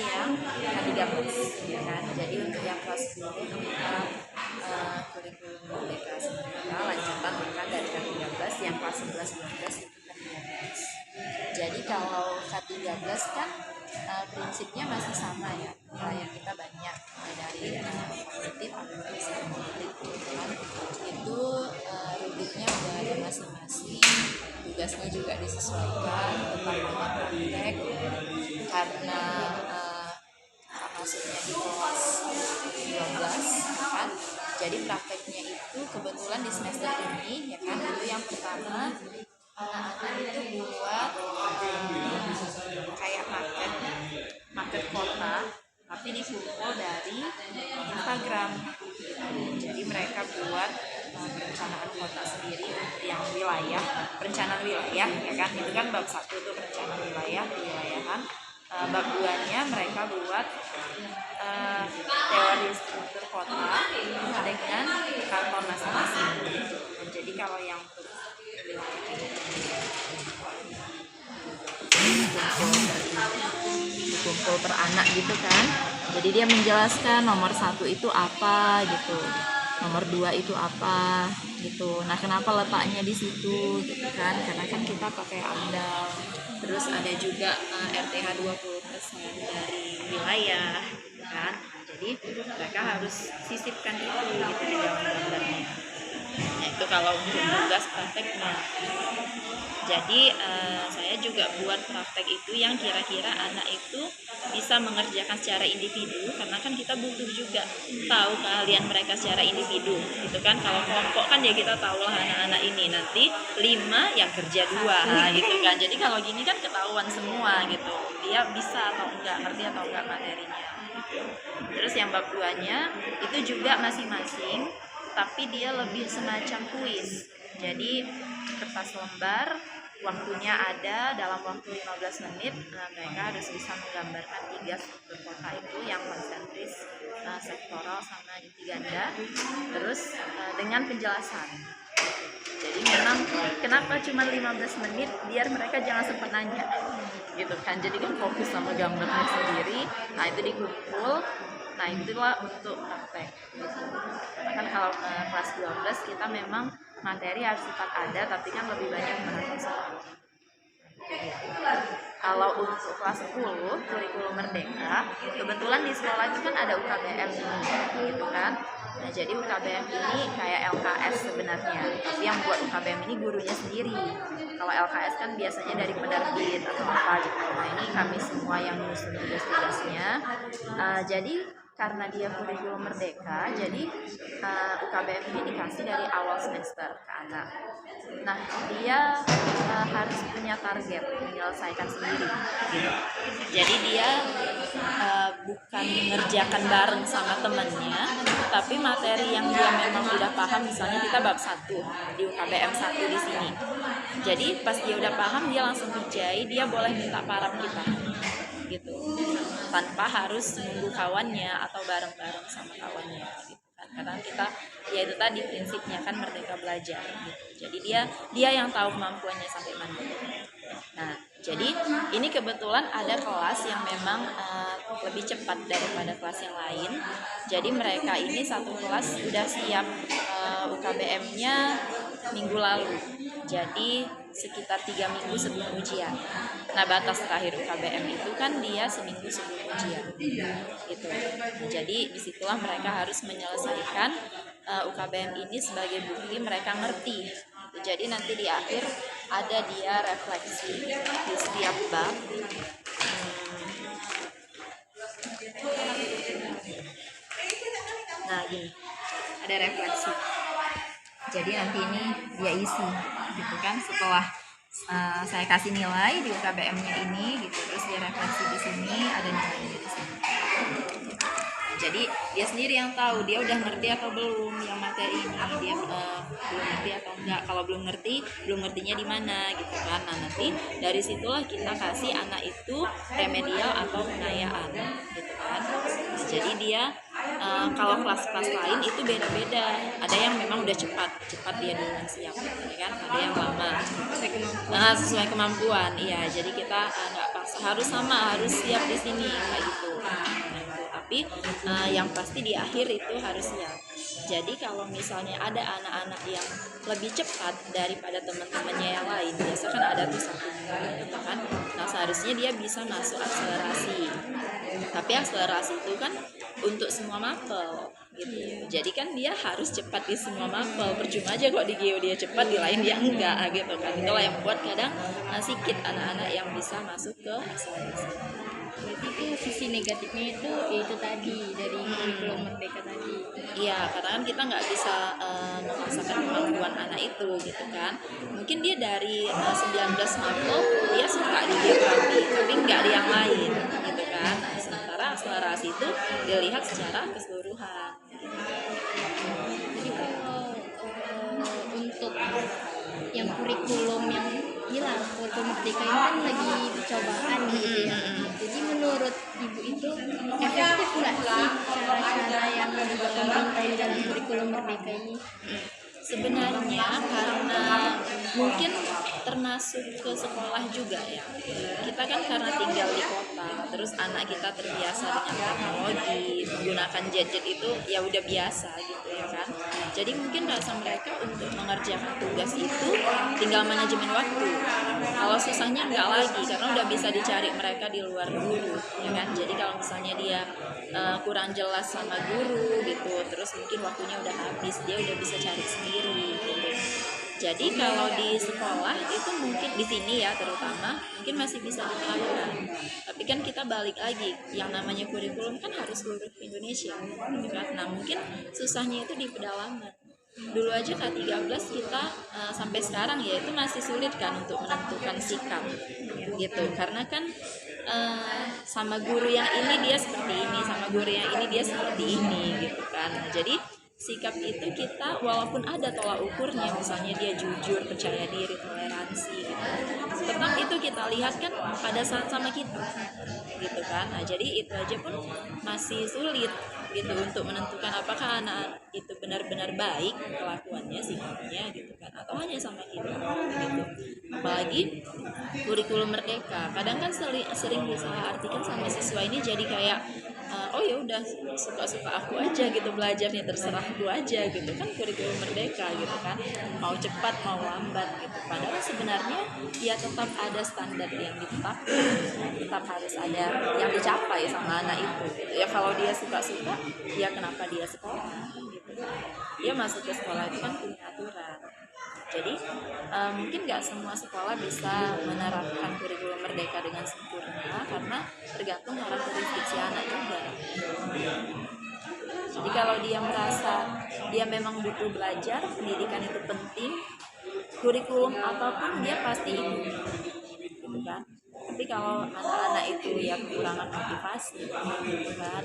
yang K13 ya kan. Jadi untuk yang kelas 10 kita kurikulum Merdeka Semantika lanjutan bahkan dari K13, yang kelas 11-12 itu K13. Jadi kalau K13 kan prinsipnya masih sama ya, yang kita banyak dari kognitif, akademisi, kan itu rubiknya udah ada masing-masing, tugasnya juga disesuaikan, utamanya praktek karena masuknya di kelas 12 kan. Jadi prakteknya itu kebetulan di semester ini ya kan, itu yang pertama anak-anak itu buat kayak market kota tapi dikumpul dari Instagram. Jadi mereka buat perencanaan kota sendiri untuk yang wilayah, perencanaan wilayah ya kan, itu kan bab 1 tuh perencanaan wilayah, kewilayahan. Bab 2-nya mereka buat teori struktur kota dengan kantor masing-masing. Jadi kalau yang untuk kumpul per anak gitu kan, jadi dia menjelaskan nomor 1 itu apa gitu, nomor 2 itu apa gitu. Nah kenapa letaknya di situ gitu kan, karena kan kita pakai AMDAL, terus ada juga RTH 20% dari wilayah gitu kan. Jadi mereka harus sisipkan itu gitu di dalam gambarnya. Nah itu kalau untuk tugas prakteknya. Jadi saya juga buat praktek itu yang kira-kira anak itu bisa mengerjakan secara individu, karena kan kita butuh juga tahu keahlian mereka secara individu gitu kan. Kalau kelompok kan ya kita tahu lah anak-anak ini nanti 5 yang kerja 2 gitu kan. Jadi kalau gini kan ketahuan semua gitu, dia bisa atau enggak, ngerti atau enggak materinya gitu. Terus yang bab 2-nya itu juga masing-masing, tapi dia lebih semacam kuis. Jadi kertas lembar, waktunya ada dalam waktu 15 menit. Nah, mereka harus bisa menggambarkan 3 struktur kota itu yang konsentris, sektoral, sama inti ganda, terus dengan penjelasan. Jadi memang kenapa cuma 15 menit, biar mereka jangan sempat nanya gitu kan. Jadi kan fokus sama gambarnya sendiri. Nah itu dikumpul. Nah itulah untuk praktek. Karena kan kalau kelas 12 kita memang materi harus tetap ada, tapi kan lebih banyak bahasa sekolah. Kalau untuk kelas 10 kurikulum Merdeka, kebetulan di sekolah itu kan ada UKBM gitu kan. Nah jadi UKBM ini kayak LKS sebenarnya, tapi yang buat UKBM ini gurunya sendiri. Kalau LKS kan biasanya dari penerbit atau apa gitu. Nah ini kami semua yang nyusun tugas-tugasnya. Jadi karena dia kurikulum Merdeka, jadi UKBM ini dikasih dari awal semester ke anak. Nah dia harus punya target menyelesaikan sendiri gitu. Jadi dia bukan mengerjakan bareng sama temannya, tapi materi yang dia memang udah paham, misalnya kita bab 1 di UKBM 1 di sini. Jadi pas dia udah paham, dia langsung kerjain, dia boleh minta paraf kita gitu, tanpa harus nunggu kawannya atau bareng-bareng sama kawannya gitu kan. Karena kita ya itu tadi prinsipnya kan merdeka belajar gitu. Jadi dia yang tahu kemampuannya sampai mana. Nah jadi ini kebetulan ada kelas yang memang lebih cepat daripada kelas yang lain. Jadi mereka ini satu kelas sudah siap UKBM-nya minggu lalu. Jadi sekitar 3 minggu sebelum ujian. Nah batas terakhir UKBM itu kan dia seminggu sebelum ujian gitu. Nah, jadi disitulah mereka harus menyelesaikan UKBM ini sebagai bukti mereka ngerti. Jadi nanti di akhir ada dia refleksi di setiap bab. Nah gini, ada refleksi. Jadi nanti ini dia isi gitu kan, setelah saya kasih nilai di UKBM-nya ini gitu, terus dia refleksi di sini, ada nilainya di sini. Jadi dia sendiri yang tahu dia udah ngerti atau belum yang materi ini, dia belum ngerti atau enggak. Kalau belum ngertinya di mana gitu kan. Nah nanti dari situlah kita kasih anak itu remedial atau pengayaan gitu kan. Jadi dia kalau kelas-kelas lain itu beda-beda. Ada yang memang udah cepat dia duluan siap, ya kan? Ada yang lama, sesuai kemampuan. Iya, jadi kita nggak paksa harus sama, harus siap di sini kayak gitu. Tapi yang pasti di akhir itu harus siap. Jadi kalau misalnya ada anak-anak yang lebih cepat daripada teman-temannya yang lain, biasa kan ada tuh satu gitu kan. Nah seharusnya dia bisa masuk akselerasi. Tapi akselerasi itu kan untuk semua mapel gitu. Jadi kan dia harus cepat di semua mapel. Percuma aja kok di geo dia cepat, di lain dia enggak gitu kan. Itulah yang membuat kadang sedikit anak-anak yang bisa masuk ke akselerasi. Berarti itu sisi negatifnya itu yaitu tadi dari kurikulum merdeka tadi. Iya, karena kan kita nggak bisa memaksakan kemampuan anak itu gitu kan. Mungkin dia dari 19 mapel dia suka di geografi, tapi nggak di yang lain gitu kan. Nah, sementara akselerasi itu dilihat secara keseluruhan. Jadi kalau untuk yang kurikulum yang hilang, kurikulum merdeka ini kan lagi percobaan gitu ya. Jadi menurut ibu itu efektif nggak sih cara-cara yang dibuat pemerintah dalam kurikulum merdeka ini? Sebenarnya karena mungkin termasuk ke sekolah juga ya. Kita kan karena tinggal di kota, terus anak kita terbiasa dengan teknologi, menggunakan gadget itu ya udah biasa gitu ya kan. Jadi mungkin rasa mereka untuk mengerjakan tugas itu tinggal manajemen waktu. Kalau susahnya nggak lagi karena udah bisa dicari mereka di luar guru ya kan. Jadi kalau misalnya dia kurang jelas sama guru gitu, terus mungkin waktunya udah habis, dia udah bisa cari sendiri gitu. Jadi kalau di sekolah itu mungkin di sini ya terutama mungkin masih bisa diterapkan. Tapi kan kita balik lagi, yang namanya kurikulum kan harus seluruh Indonesia gitu kan. Nah mungkin susahnya itu di pedalaman. Dulu aja K13 kita sampai sekarang ya itu masih sulit kan untuk menentukan sikap gitu. Karena kan sama guru yang ini dia seperti ini, sama guru yang ini dia seperti ini gitu kan. Nah, jadi sikap itu kita walaupun ada tolak ukurnya, misalnya dia jujur, percaya diri, toleransi gitu, tetap itu kita lihat kan pada saat sama kita gitu kan. Nah jadi itu aja pun masih sulit gitu untuk menentukan apakah anak itu benar-benar baik kelakuannya, sikapnya gitu kan, atau hanya sama kita gitu. Apalagi kurikulum merdeka kadang kan sering disalahartikan sama siswa ini jadi kayak oh ya udah suka-suka aku aja gitu belajarnya, terserah aku aja gitu kan kurikulum merdeka gitu kan, mau cepat mau lambat gitu. Padahal sebenarnya ya tetap ada standar yang ditetapkan, tetap harus ada yang dicapai sama anak itu gitu. Ya kalau dia suka-suka ya kenapa dia sekolah gitu. Dia masuk ke sekolah itu kan punya aturan. Jadi mungkin nggak semua sekolah bisa menerapkan kurikulum merdeka dengan sempurna karena tergantung karakteristik si anak juga. Jadi kalau dia merasa dia memang butuh belajar, pendidikan itu penting, kurikulum apapun dia pasti ikut, gitu kan. Tapi kalau anak-anak itu ya kekurangan motivasi gitu kan,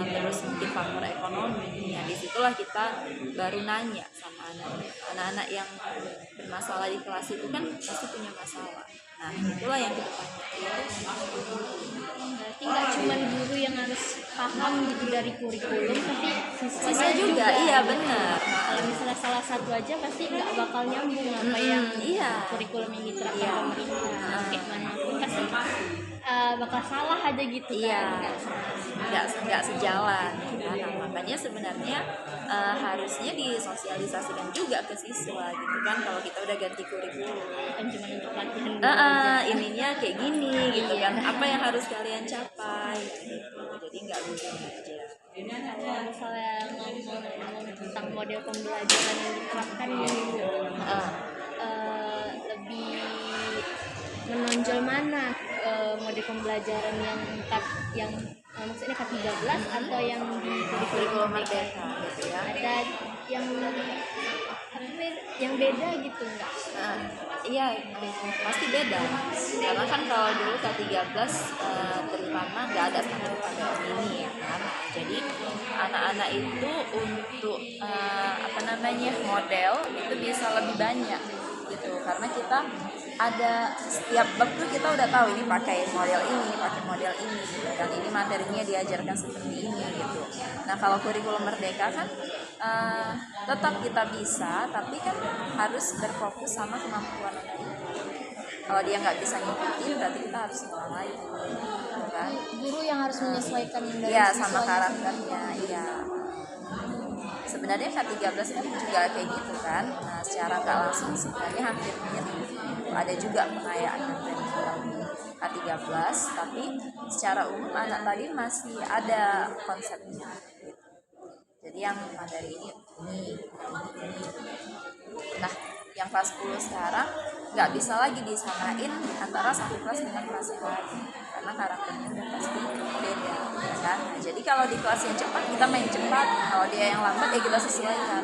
terus mungkin faktor ekonomi, ya disitulah kita baru nanya sama anak-anak yang bermasalah di kelas itu kan pasti punya masalah. Nah itulah yang kita tanya. Berarti nggak cuma guru yang harus paham gitu dari kurikulum, tapi Siswa juga, iya benar. Kalau misalnya salah satu aja pasti nggak bakal nyambung apa yang kurikulum yang diterapkan pemerintah. Kayak mana pun pasti bakal salah aja gitu kan. Nggak sejalan kan. Nah, makanya sebenarnya harusnya disosialisasikan juga ke siswa gitu kan. Kalau kita udah ganti kurikulum Bukan cuma untuk pelatihan aja. ininya kayak gini gitu kan, apa yang harus kalian capai gitu. Jadi nggak guru aja. Kalau misalnya ngomong tentang model pembelajaran yang diterapkan di lebih menonjol mana model pembelajaran yang maksudnya K13 atau yang di Kurikulum merdeka gitu ya. ada yang beda gitu nggak? Iya pasti beda karena kan kalau dulu K13 terutama nggak ada standar KBM ini ya kan. Jadi anak-anak itu untuk model itu bisa lebih banyak gitu karena kita ada setiap bab tuh kita udah tahu ini pakai model ini gitu kan, ini materinya diajarkan seperti ini gitu. Nah kalau kurikulum merdeka kan tetap kita bisa tapi kan harus berfokus sama kemampuan anak itu. Kalau dia nggak bisa ngikutin, berarti kita harus ngulang lagi, gitu kan? Guru yang harus menyesuaikan dari Iya, sama siswanya. karakternya. Iya, sebenarnya K13 kan juga kayak gitu kan. Nah, secara nggak langsung sebenarnya hampir mirip. Ada juga pengayaan melalui K13, tapi secara umum anak tadi masih ada konsepnya gitu. Jadi yang materi ini. Nah, yang kelas 10 sekarang nggak bisa lagi disamain antara satu kelas dengan kelas yang lain karena karakternya udah pasti beda, ya kan? Nah, jadi kalau di kelas yang cepat kita main cepat, kalau dia yang lambat ya kita sesuaikan.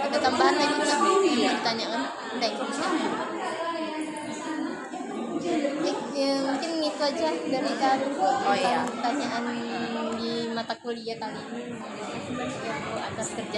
Ada tambahan lagi nggak ditanyakan teknisnya? Ya, mungkin itu aja dari aku Oh, iya. pertanyaan di mata kuliah kali ini. Ya, atas kerja